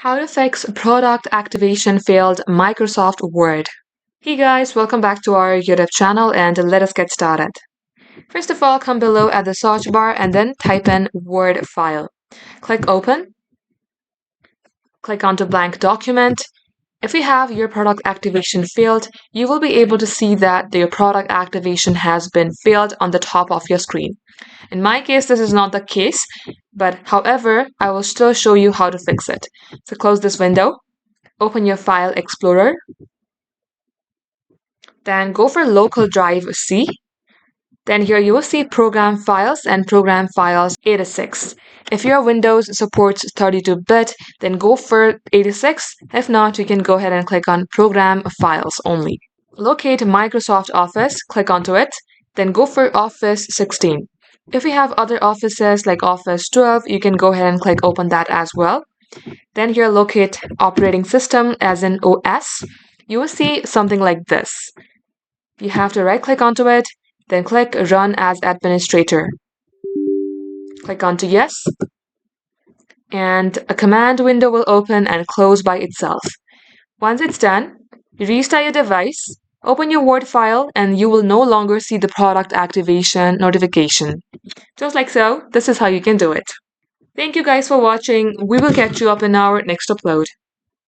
How to fix product activation failed Microsoft Word. Hey guys, welcome back to our YouTube channel and let us get started. First of all, come below at the search bar and then type in Word file. Click open. Click onto blank document. If you have your product activation failed, you will be able to see that your product activation has been failed on the top of your screen. In my case, this is not the case, but however, I will still show you how to fix it. So close this window, open your File Explorer, then go for Local Drive C. Then here you will see Program Files and Program Files 86. If your Windows supports 32-bit, then go for 86. If not, you can go ahead and click on Program Files only. Locate Microsoft Office, click onto it, then go for Office 16. If you have other offices like Office 12, you can go ahead and click open that as well. Then here locate Operating System as in OS. You will see something like this. You have to right click onto it, then click Run as Administrator. Click onto Yes, and a command window will open and close by itself. Once it's done, restart your device, open your Word file, and you will no longer see the product activation notification. Just like so, this is how you can do it. Thank you guys for watching. We will catch you up in our next upload.